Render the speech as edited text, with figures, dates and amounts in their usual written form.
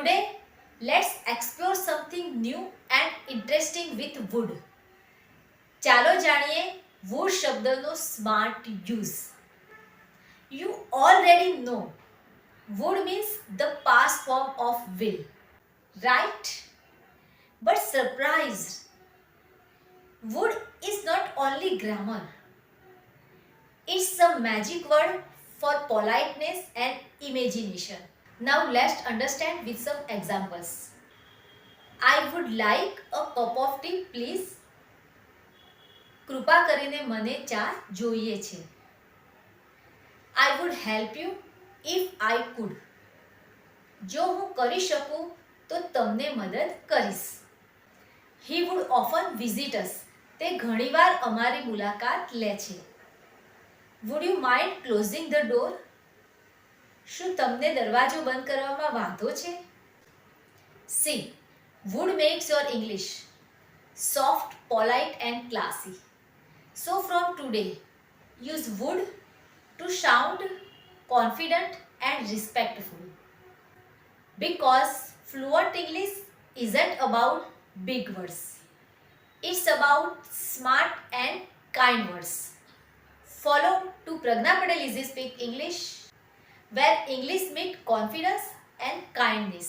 Today, let's explore something new and interesting with wood. ચાલો જાણીએ wood શબ્દનો smart use. You already know wood means the past form of will, right? But surprise, wood is not only grammar. It's a magic word for politeness and imagination. Now let's understand with some examples. I would like a cup of tea, please. કૃપા કરીને મને ચા જોઈએ છે. I would help you if I could. જો હું કરી શકું તો તમને મદદ કરીશ. He would often visit us. તે ઘણીવાર અમારી મુલાકાત લે છે. Would you mind closing the door? શું તમને દરવાજો બંધ કરવામાં વાંધો છે? See, wood makes your English soft, polite and classy. So from today, use would to sound confident and respectful. Because fluent English isn't about big words. It's about smart and kind words. Follow to Pragna Patel Easy Speak English, where English meets confidence and kindness.